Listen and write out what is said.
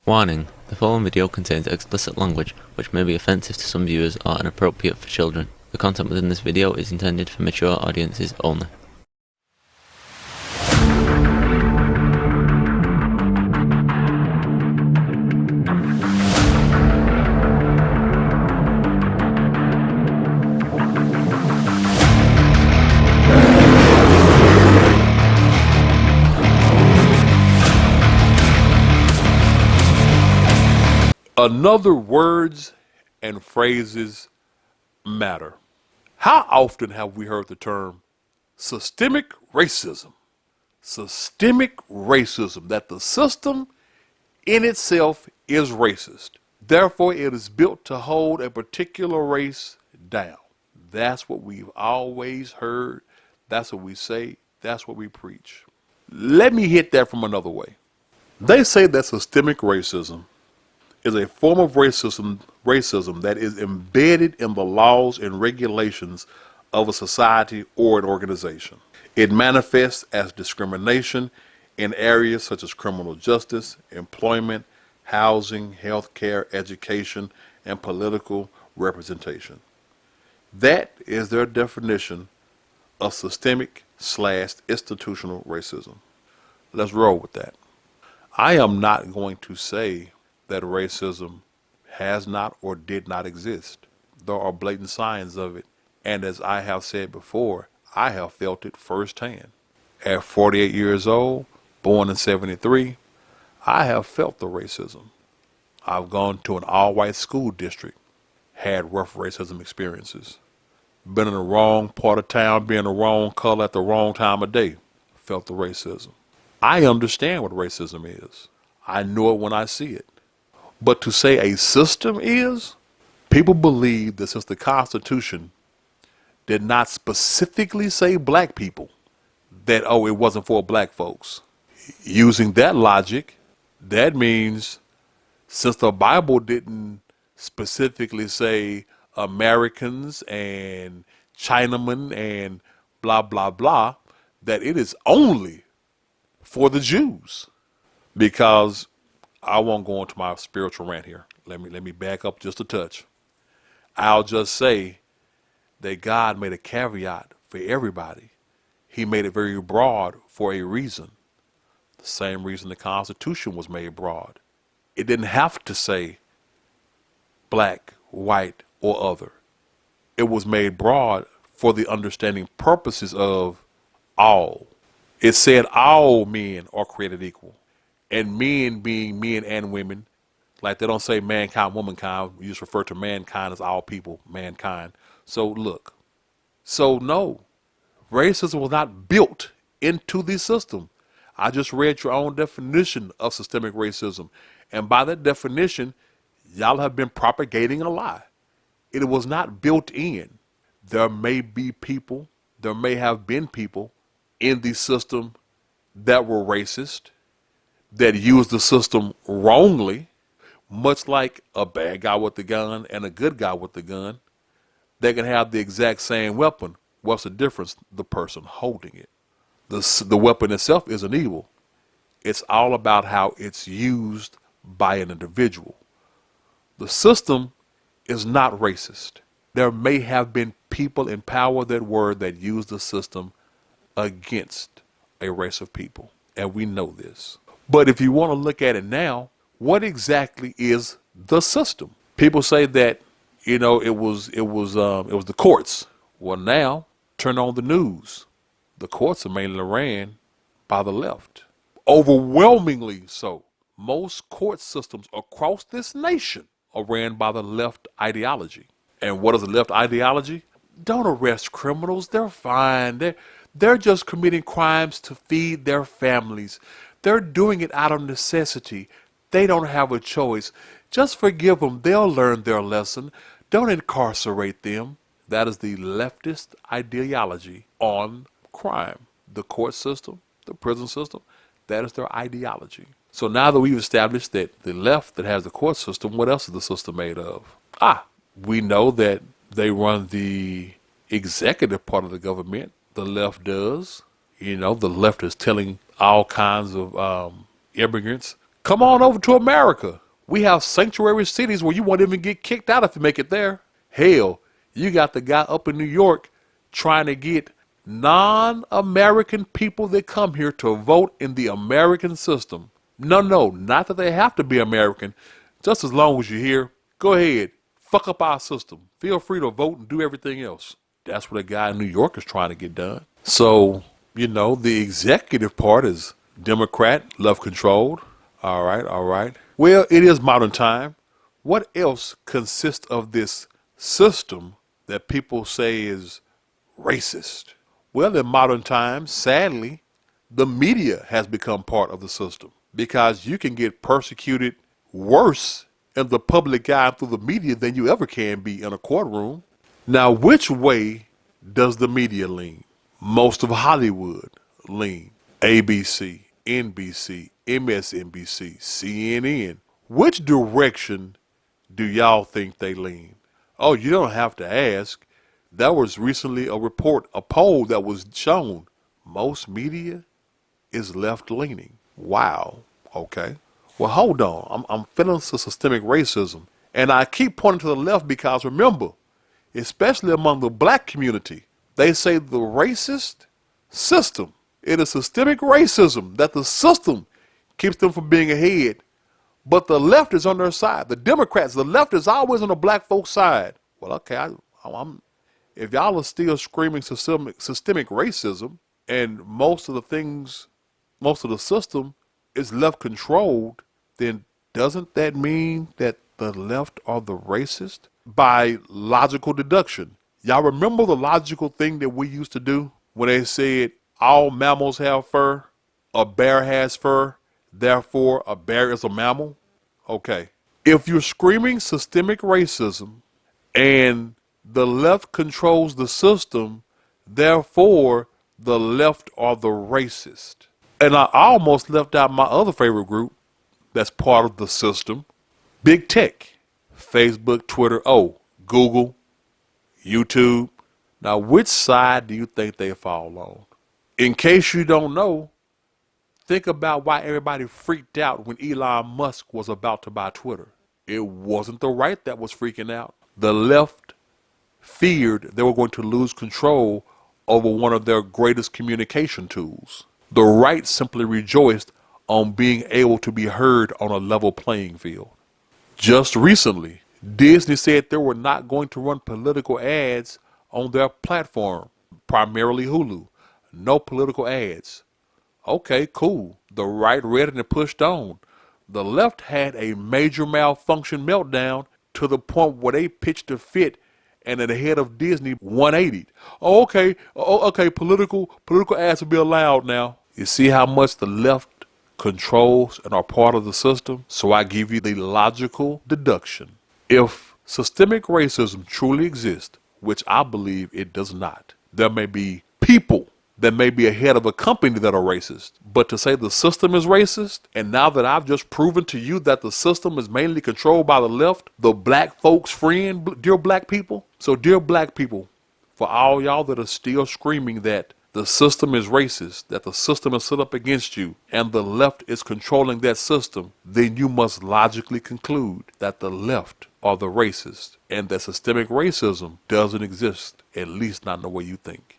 Warning: the following video contains explicit language which may be offensive to some viewers or inappropriate for children. The content within this video is intended for mature audiences only. Another words and phrases matter. How often have we heard the term systemic racism? Systemic racism, that the system in itself is racist. Therefore, it is built to hold a particular race down. That's what we've always heard. That's what we say. That's what we preach. Let me hit that from another way. They say that systemic racism is a form of racism that is embedded in the laws and regulations of a society or an organization. It manifests as discrimination in areas such as criminal justice, employment, housing, healthcare, education, and political representation. That is their definition of systemic/institutional racism. Let's roll with that. I am not going to say that racism has not or did not exist. There are blatant signs of it, and as I have said before, I have felt it firsthand. At 48 years old, born in 73, I have felt the racism. I've gone to an all-white school district, had rough racism experiences. Been in the wrong part of town, being the wrong color at the wrong time of day, felt the racism. I understand what racism is. I know it when I see it. But to say a system is, people believe that since the Constitution did not specifically say black people, that, oh, it wasn't for black folks. Using that logic, that means since the Bible didn't specifically say Americans and Chinamen and blah, blah, blah, that it is only for the Jews. Because I won't go into my spiritual rant here. Let me back up just a touch. I'll just say that God made a caveat for everybody. He made it very broad for a reason. The same reason the Constitution was made broad. It didn't have to say black, white, or other. It was made broad for the understanding purposes of all. It said all men are created equal. And men being men and women, like they don't say mankind, womankind, you just refer to mankind as all people, mankind. So look, no, racism was not built into the system. I just read your own definition of systemic racism. And by that definition, y'all have been propagating a lie. It was not built in. There may be people, there may have been people in the system that were racist, that used the system wrongly, much like a bad guy with the gun and a good guy with the gun. They can have the exact same weapon. What's the difference? The person holding it. The weapon itself isn't evil. It's all about how it's used by an individual. The system is not racist. There may have been people in power that used the system against a race of people, and we know this. But if you want to look at it now, what exactly is the system? People say that, it was the courts. Well, now turn on the news. The courts are mainly ran by the left. Overwhelmingly so. Most court systems across this nation are ran by the left ideology. And what is the left ideology? Don't arrest criminals. They're fine. They're just committing crimes to feed their families. They're doing it out of necessity. They don't have a choice. Just forgive them. They'll learn their lesson. Don't incarcerate them. That is the leftist ideology on crime. The court system, the prison system, that is their ideology. So now that we've established that the left that has the court system, what else is the system made of? We know that they run the executive part of the government. The left does. The left is telling all kinds of immigrants, Come on over to America. We have sanctuary cities where you won't even get kicked out if you make it there. Hell, you got the guy up in New York trying to get non-American people that come here to vote in the American system. No, not that they have to be American. Just as long as you're here, go ahead, fuck up our system. Feel free to vote and do everything else. That's what a guy in New York is trying to get done. So, the executive part is Democrat, left controlled. All right. Well, it is modern time. What else consists of this system that people say is racist? Well, in modern times, sadly, the media has become part of the system because you can get persecuted worse in the public eye through the media than you ever can be in a courtroom. Now, which way does the media lean? Most of Hollywood lean. ABC, NBC, MSNBC, CNN. Which direction do y'all think they lean? Oh, you don't have to ask. That was recently a poll that was shown. Most media is left-leaning. Wow. Okay. Well, hold on. I'm feeling some systemic racism. And I keep pointing to the left because remember, especially among the black community, they say the racist system, it is systemic racism that the system keeps them from being ahead. But the left is on their side. The Democrats, the left is always on the black folks' side. Well, okay, if y'all are still screaming systemic racism and most of the system is left controlled, then doesn't that mean that the left are the racist? By logical deduction. Y'all remember the logical thing that we used to do when they said all mammals have fur, a bear has fur, therefore a bear is a mammal? Okay. If you're screaming systemic racism and the left controls the system, therefore the left are the racist. And I almost left out my other favorite group that's part of the system, big tech. Facebook, Twitter, Google, YouTube. Now, which side do you think they fall on? In case you don't know, think about why everybody freaked out when Elon Musk was about to buy Twitter. It wasn't the right that was freaking out. The left feared they were going to lose control over one of their greatest communication tools. The right simply rejoiced on being able to be heard on a level playing field. Just recently, Disney said they were not going to run political ads on their platform, primarily Hulu. No political ads. Okay, cool. The right read it and pushed on. The left had a major malfunction meltdown to the point where they pitched a fit and the head of Disney 180'd. Okay, political ads will be allowed now. You see how much the left controls and are part of the system? So I give you the logical deduction. If systemic racism truly exists, which I believe it does not, there may be people that may be ahead of a company that are racist. But to say the system is racist, and now that I've just proven to you that the system is mainly controlled by the left, the black folks' friend, dear black people. So dear black people, for all y'all that are still screaming that the system is racist, that the system is set up against you, and the left is controlling that system, then you must logically conclude that the left are the racist, and that systemic racism doesn't exist, at least not in the way you think.